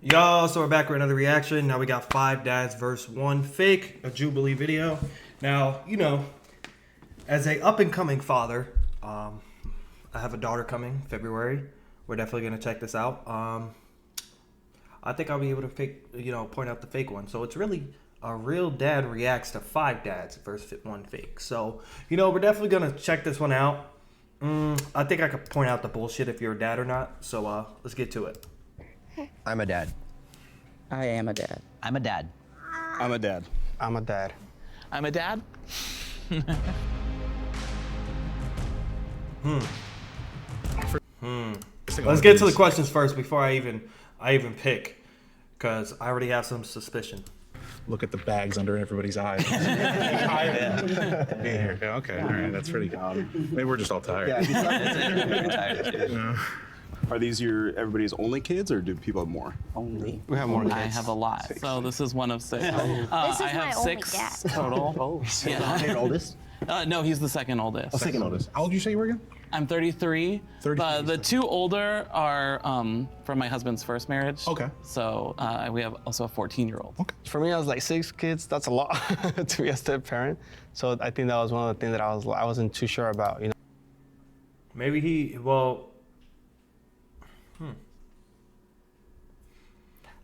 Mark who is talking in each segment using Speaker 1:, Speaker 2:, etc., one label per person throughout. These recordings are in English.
Speaker 1: Yo, so we're back with another reaction. Now we got 5 dads versus 1 fake, a Jubilee video. Now, you know, as a up-and-coming father, I have a daughter coming February. We're definitely gonna check this out. I think I'll be able to point out the fake one. So it's really a real dad reacts to 5 dads versus 1 fake. So, we're definitely gonna check this one out. I think I could point out the bullshit if you're a dad or not. So let's get to it.
Speaker 2: I'm a dad.
Speaker 3: I am a dad.
Speaker 4: I'm a dad.
Speaker 5: I'm a dad.
Speaker 6: I'm a dad.
Speaker 7: I'm a dad.
Speaker 1: Let's get to the questions first before I even pick, because I already have some suspicion.
Speaker 5: Look at the bags under everybody's eyes. Here. Okay, all right, that's pretty good. Maybe we're just all tired. Yeah.
Speaker 8: Are these everybody's only kids, or do people have more?
Speaker 3: Only.
Speaker 6: We have more kids.
Speaker 7: I have a lot, so this is one of 6.
Speaker 9: This is
Speaker 7: I have
Speaker 9: my
Speaker 7: 6
Speaker 9: only dad.
Speaker 7: total.
Speaker 3: Oh,
Speaker 7: Yeah.
Speaker 2: Oldest?
Speaker 7: No, he's the second oldest.
Speaker 5: Second oldest. How old did you say you were again?
Speaker 7: I'm 33.
Speaker 5: 33.
Speaker 7: The 2 older are from my husband's first marriage.
Speaker 5: Okay.
Speaker 7: So we have also a 14-year-old.
Speaker 5: Okay.
Speaker 6: For me, I was like 6 kids. That's a lot to be a step parent. So I think that was one of the things that I wasn't too sure about.
Speaker 1: Maybe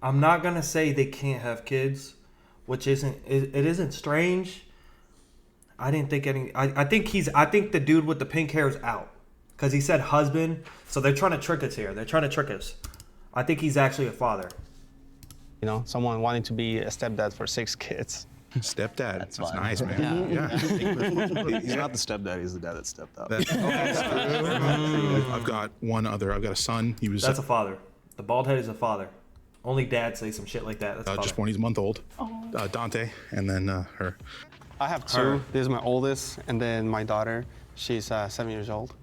Speaker 1: I'm not gonna say they can't have kids, which it isn't strange. I didn't think any. I think the dude with the pink hair is out, because he said husband. So they're trying to trick us here. They're trying to trick us. I think he's actually a father.
Speaker 6: Someone wanting to be a stepdad for 6 kids.
Speaker 5: Stepdad. That's
Speaker 4: fun.
Speaker 5: nice, man. Yeah.
Speaker 8: He's not the stepdad, he's the dad that stepped up.
Speaker 5: I've got one other. I've got a son.
Speaker 1: That's a father. The bald head is a father. Only dads say some shit like that. That's a father.
Speaker 5: just born. He's a month old. Dante, and then her.
Speaker 6: I have 2. This is my oldest, and then my daughter. She's 7 years old.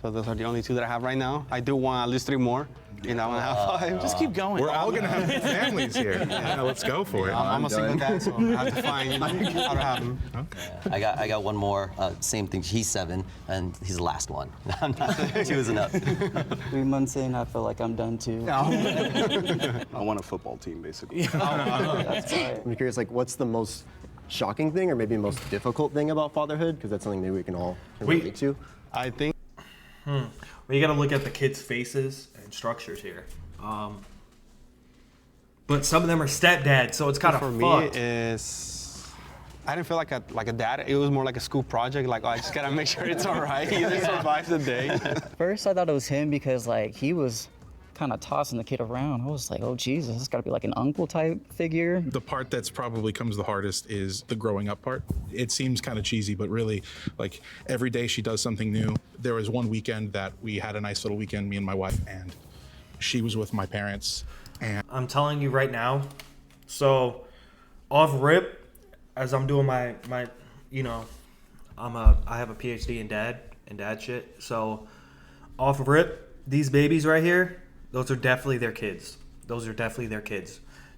Speaker 6: So those are the only 2 that I have right now. I do want at least 3 more. I want to have 5.
Speaker 7: Just keep going.
Speaker 5: We're all gonna have families here. Yeah, let's go for it.
Speaker 6: I'm a single dad, so I have to find how to have them.
Speaker 4: I got one more. Same thing. He's 7, and he's the last one. I'm not choosing up.
Speaker 3: 3 months in, I feel like I'm done too.
Speaker 8: I want a football team, basically.
Speaker 3: That's right.
Speaker 2: I'm curious, what's the most shocking thing or maybe the most difficult thing about fatherhood? Because that's something maybe we can all relate to.
Speaker 6: I think.
Speaker 1: Well, you got to look at the kids' faces and structures here. But some of them are stepdads, so it's kind of
Speaker 6: For
Speaker 1: fucked.
Speaker 6: me, I didn't feel like a dad. It was more like a school project. I just gotta make sure it's all right. He survives the day.
Speaker 3: First, I thought it was him because he was kind of tossing the kid around. I was like, oh Jesus, this got to be like an uncle type figure.
Speaker 5: The part that's probably comes the hardest is the growing up part. It seems kind of cheesy, but really, every day she does something new. There was one weekend that we had a nice little weekend, me and my wife, and she was with my parents. And
Speaker 1: I'm telling you right now. So, off rip, as I'm doing my I have a PhD in dad shit. So, off rip, these babies right here, those are definitely their kids.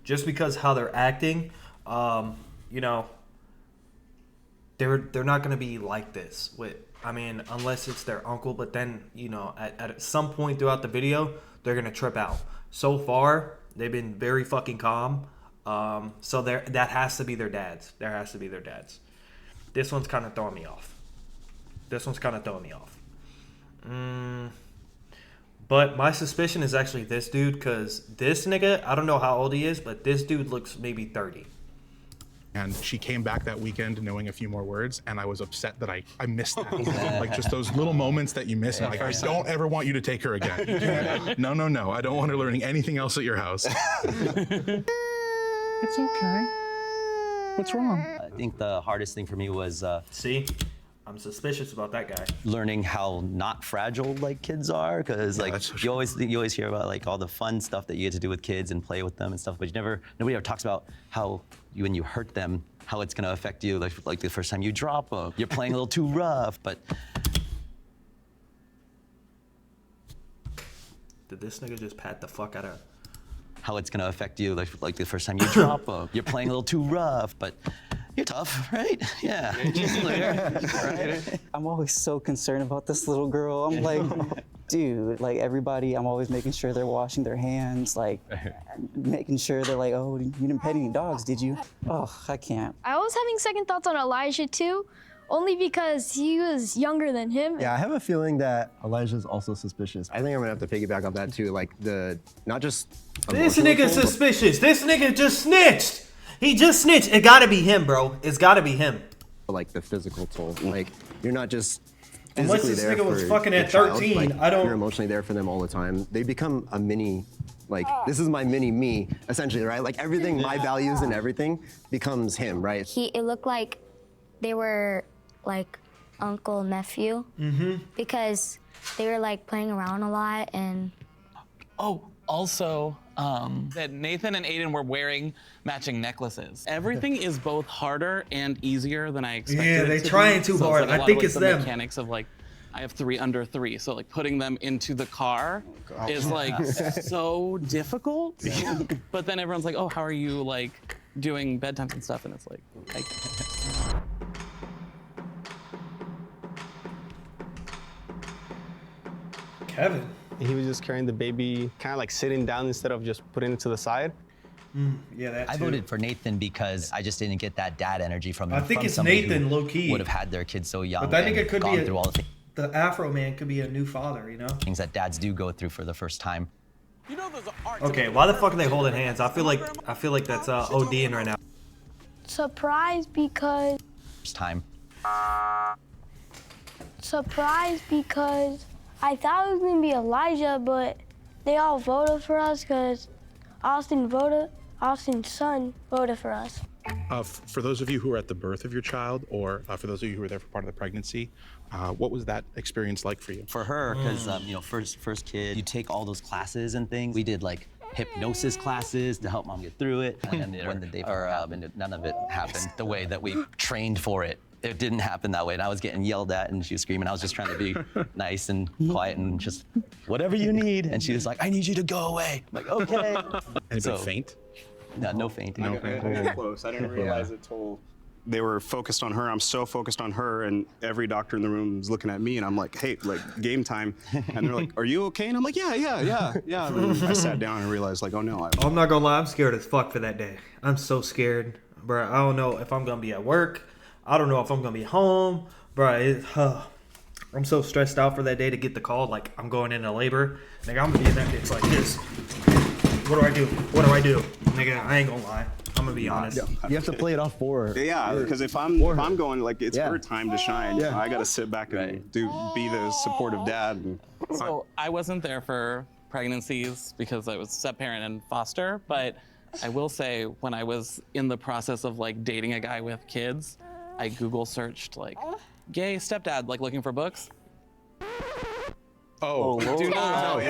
Speaker 1: Just because how they're acting, they're not gonna be like this unless it's their uncle. But then, at some point throughout the video, they're gonna trip out. So far, they've been very fucking calm. So that has to be their dads. This one's kind of throwing me off. But my suspicion is actually this dude, because this nigga, I don't know how old he is, but this dude looks maybe 30.
Speaker 5: And she came back that weekend knowing a few more words, and I was upset that I missed that. Just those little moments that you miss. I don't ever want you to take her again. No. I don't want her learning anything else at your house. It's okay. What's wrong?
Speaker 4: I think the hardest thing for me was
Speaker 1: See? I'm suspicious about that guy.
Speaker 4: learning how not fragile kids are, because you always hear about all the fun stuff that you get to do with kids and play with them and stuff, but nobody ever talks about how when you hurt them, how it's gonna affect you. Like the first time you drop them, you're playing a little too rough. But
Speaker 1: Did this nigga just pat the fuck out of?
Speaker 4: how it's gonna affect you, like the first time you drop them, you're playing a little too rough. But you're tough, right? Yeah. Right?
Speaker 3: I'm always so concerned about this little girl. I'm like, dude, like everybody, I'm always making sure they're washing their hands, like making sure they're like, oh, you didn't pet any dogs, did you? Oh, I can't.
Speaker 9: I was having second thoughts on Elijah too, only because he was younger than him.
Speaker 2: Yeah, I have a feeling that Elijah's also suspicious. I think I'm gonna have to piggyback on that too. Like not just
Speaker 1: This
Speaker 2: emotional
Speaker 1: nigga's
Speaker 2: toll, but
Speaker 1: suspicious. This nigga just snitched. He just snitched. It gotta be him, bro. It's gotta be him.
Speaker 2: like the physical toll. Like you're not just
Speaker 1: Unless
Speaker 2: physically
Speaker 1: this
Speaker 2: there
Speaker 1: nigga was
Speaker 2: for
Speaker 1: fucking
Speaker 2: the
Speaker 1: at
Speaker 2: child,
Speaker 1: 13,
Speaker 2: like,
Speaker 1: I don't-
Speaker 2: You're emotionally there for them all the time. They become a mini, like this is my mini me, essentially, right? Like everything, my values and everything becomes him, right?
Speaker 10: It looked like they were like uncle nephew because they were like playing around a lot and
Speaker 7: Oh, also, that Nathan and Aiden were wearing matching necklaces. Everything is both harder and easier than I expected.
Speaker 1: Yeah,
Speaker 7: it
Speaker 1: they
Speaker 7: to
Speaker 1: trying
Speaker 7: be.
Speaker 1: too
Speaker 7: So
Speaker 1: hard.
Speaker 7: like, a
Speaker 1: I
Speaker 7: lot
Speaker 1: think
Speaker 7: of, like,
Speaker 1: it's
Speaker 7: the
Speaker 1: them.
Speaker 7: mechanics of like, I have 3 under 3, so like putting them into the car is like so difficult. But then everyone's like, oh, how are you like doing bedtimes and stuff? And it's like,
Speaker 1: Kevin.
Speaker 6: He was just carrying the baby, kind of like sitting down instead of just putting it to the side.
Speaker 1: Yeah, that too.
Speaker 4: I voted for Nathan because I just didn't get that dad energy from him.
Speaker 1: I think
Speaker 4: from
Speaker 1: it's
Speaker 4: somebody
Speaker 1: Nathan,
Speaker 4: who
Speaker 1: low-key.
Speaker 4: would have had their kids so young.
Speaker 1: But that
Speaker 4: and
Speaker 1: nigga could
Speaker 4: gone
Speaker 1: be
Speaker 4: through all the
Speaker 1: the Afro man could be a new father, you know?
Speaker 4: things that dads do go through for the first time.
Speaker 1: Okay, why the fuck are they holding hands? I feel like that's ODing right now.
Speaker 9: Surprised because
Speaker 4: First time.
Speaker 9: I thought it was gonna be Elijah, but they all voted for us because Austin's son voted for us.
Speaker 5: For those of you who were at the birth of your child, or for those of you who were there for part of the pregnancy, what was that experience like for you?
Speaker 4: For her, because you know, first kid, you take all those classes and things. We did like hypnosis classes to help mom get through it. And then when the day happened, none of it happened the way that we trained for it. It didn't happen that way, and I was getting yelled at, and she was screaming. I was just trying to be nice and quiet and just whatever you need. And she was like, "I need you to go away." I'm like, okay.
Speaker 5: Anybody faint?
Speaker 4: No fainting.
Speaker 8: I got close. I didn't realize it till they were focused on her. I'm so focused on her, and every doctor in the room is looking at me, and I'm like, hey, like game time. And they're like, are you okay? And I'm like, yeah. And then I sat down and realized, like, oh no.
Speaker 1: I'm not gonna lie, I'm scared as fuck for that day. I'm so scared, bro. I don't know if I'm gonna be at work. I don't know if I'm gonna be home, bro. I'm so stressed out for that day to get the call. Like I'm going into labor. Nigga, I'm gonna be in that bitch like this. What do I do? Nigga, I ain't gonna lie. I'm gonna be honest.
Speaker 2: You have to play it off for her.
Speaker 8: Yeah, because if I'm going, like, it's her time to shine.
Speaker 2: Yeah.
Speaker 8: I gotta sit back and be the supportive dad. And,
Speaker 7: So I wasn't there for pregnancies because I was step parent and foster, but I will say when I was in the process of like dating a guy with kids, I Google searched like gay stepdad, like looking for books.
Speaker 5: Oh,
Speaker 7: Do not do that.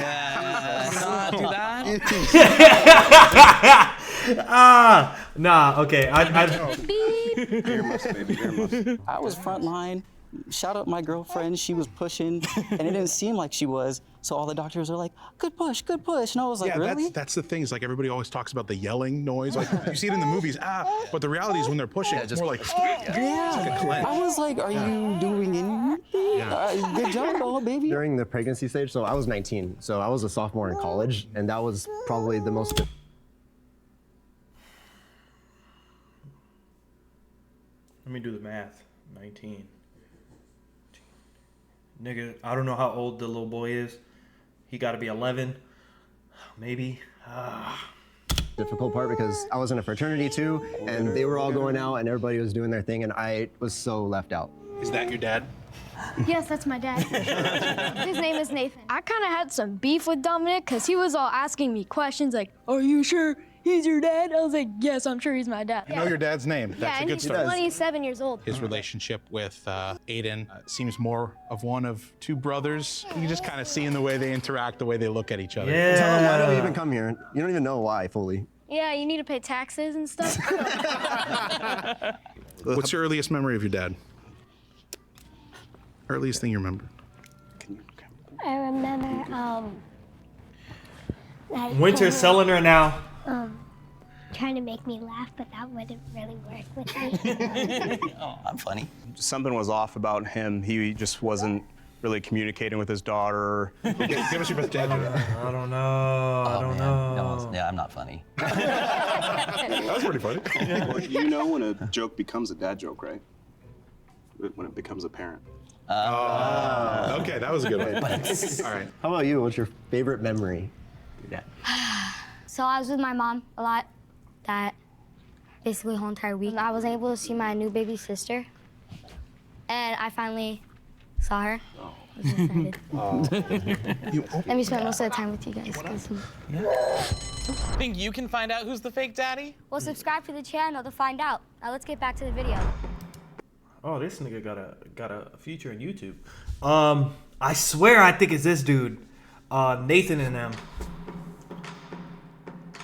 Speaker 1: Nah, okay.
Speaker 8: earmuffs, baby, earmuffs.
Speaker 3: I was frontline. Shout out my girlfriend. She was pushing, and it didn't seem like she was. So all the doctors are like, "Good push, good push," and I was like,
Speaker 5: yeah,
Speaker 3: "Really?"
Speaker 5: that's the thing. Is like everybody always talks about the yelling noise. Like you see it in the movies, but the reality is when they're pushing, it's more like
Speaker 3: Yeah. I was like, "Are you doing anything? Good job, though, baby."
Speaker 2: During the pregnancy stage, so I was 19, so I was a sophomore in college, and that was probably the most.
Speaker 1: Let me do the math. 19. Nigga, I don't know how old the little boy is. He got to be 11, maybe.
Speaker 2: Difficult part because I was in a fraternity too, and they were all going out, and everybody was doing their thing, and I was so left out.
Speaker 5: Is that your dad?
Speaker 9: Yes, that's my dad. His name is Nathan. I kind of had some beef with Dominic because he was all asking me questions like, "Are you sure he's your dad?" I was like, "Yes, I'm sure he's my dad."
Speaker 5: You know your dad's name. That's
Speaker 9: yeah,
Speaker 5: a
Speaker 9: and
Speaker 5: good
Speaker 9: he's
Speaker 5: start.
Speaker 9: 27 years old.
Speaker 5: His relationship with Aiden seems more of one of two brothers. You just kind of see in the way they interact, the way they look at each other.
Speaker 1: Yeah.
Speaker 2: Tell them why don't you even come here? You don't even know why fully.
Speaker 9: Yeah, you need to pay taxes and stuff.
Speaker 5: What's your earliest memory of your dad? Earliest thing you remember?
Speaker 10: I remember
Speaker 1: Winter's selling her now.
Speaker 11: trying to make me laugh, but that wouldn't really work with me.
Speaker 4: Oh, I'm funny.
Speaker 8: Something was off about him. He just wasn't really communicating with his daughter.
Speaker 5: Give us your best dad joke.
Speaker 1: I don't know. I don't know.
Speaker 4: Yeah, I'm not funny.
Speaker 5: That was pretty funny.
Speaker 8: Well, you know when a joke becomes a dad joke, right? When it becomes apparent.
Speaker 5: Okay, that was a good one. All right.
Speaker 2: How about you? What's your favorite memory? Yeah.
Speaker 10: So I was with my mom a lot, that basically whole entire week. I was able to see my new baby sister, and I finally saw her. I was excited. Let me spend most of the time with you guys.
Speaker 7: Think you can find out who's the fake daddy?
Speaker 10: Well, subscribe to the channel to find out. Now let's get back to the video.
Speaker 1: Oh, this nigga got a future in YouTube. I swear I think it's this dude, Nathan and them.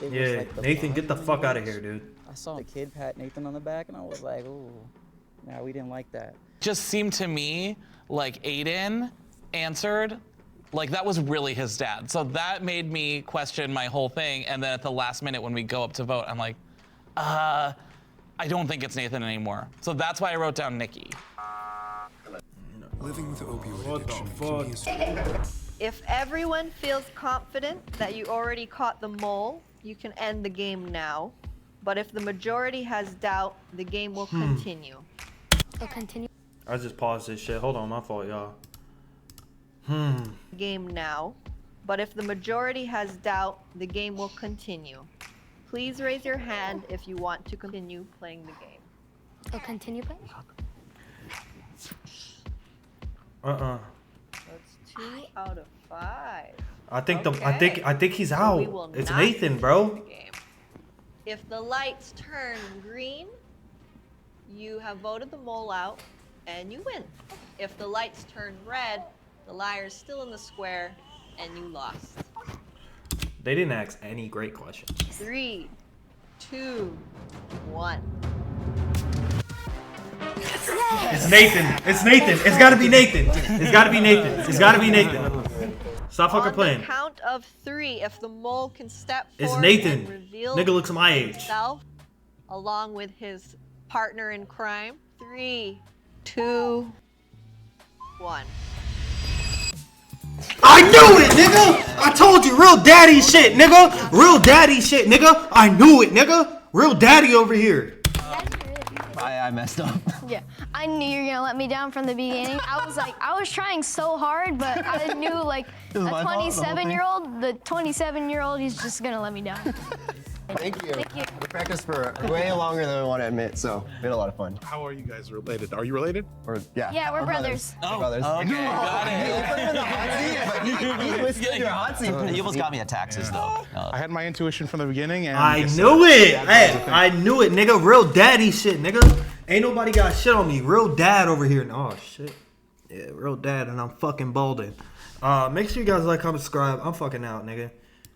Speaker 3: It was
Speaker 1: Yeah,
Speaker 3: like the
Speaker 1: Nathan, get the
Speaker 3: line
Speaker 1: fuck out of
Speaker 3: was-
Speaker 1: here, dude.
Speaker 3: I saw the kid pat Nathan on the back, and I was like, "Ooh, nah, we didn't like that."
Speaker 7: Just seemed to me like Aiden answered like that was really his dad. So that made me question my whole thing. And then at the last minute when we go up to vote, I'm like, I don't think it's Nathan anymore. So that's why I wrote down Nikki.
Speaker 12: Living with opioid
Speaker 1: What the
Speaker 12: addiction
Speaker 1: fuck?
Speaker 12: can be a
Speaker 13: If everyone feels confident that you already caught the mole, you can end the game now. But if the majority has doubt, the game will continue.
Speaker 10: So continue.
Speaker 1: I just paused this shit. Hold on, my fault, y'all.
Speaker 13: Game now. But if the majority has doubt, the game will continue. Please raise your hand if you want to continue playing the game.
Speaker 10: So continue playing.
Speaker 13: That's 2 out of 5.
Speaker 1: I think
Speaker 13: Okay.
Speaker 1: I think he's
Speaker 13: So
Speaker 1: out.
Speaker 13: we will
Speaker 1: It's
Speaker 13: not
Speaker 1: Nathan,
Speaker 13: continue
Speaker 1: bro.
Speaker 13: the game. If the lights turn green, you have voted the mole out and you win. If the lights turn red, the liar's still in the square and you lost.
Speaker 1: They didn't ask any great questions.
Speaker 13: 3, 2, 1.
Speaker 1: It's Nathan. It's Nathan. It's gotta be Nathan. It's gotta be Nathan. It's gotta be Nathan. Stop fucking
Speaker 13: On
Speaker 1: playing.
Speaker 13: the count of 3, if the mole can step
Speaker 1: It's
Speaker 13: forward
Speaker 1: Nathan.
Speaker 13: and reveal
Speaker 1: Nigga looks my age.
Speaker 13: himself along with his partner in crime. 3, 2, 1.
Speaker 1: I knew it, nigga. I told you, real daddy shit, nigga. Real daddy shit, nigga. I knew it, nigga. Real daddy over here.
Speaker 2: I messed up.
Speaker 9: Yeah, I knew you were gonna let me down from the beginning. I was trying so hard, but I knew like a
Speaker 2: It was my fault, the whole thing?
Speaker 9: 27-year-old, he's just gonna let me down.
Speaker 2: Thank you.
Speaker 9: Thank you.
Speaker 2: We practiced for way longer than we want to admit, so we had a lot of fun.
Speaker 5: How are you guys related? Are you related?
Speaker 2: Or yeah.
Speaker 9: Yeah, we're brothers.
Speaker 2: We're brothers.
Speaker 4: Okay, got
Speaker 2: You whispered your hot seat.
Speaker 4: You almost got me at taxes, though.
Speaker 5: I had my intuition from the beginning, and
Speaker 1: I knew it. Hey, I knew it, nigga. Real daddy shit, nigga. Ain't nobody got shit on me. Real dad over here. Oh shit. Yeah, real dad, and I'm fucking balding. Make sure you guys like, comment, subscribe. I'm fucking out, nigga.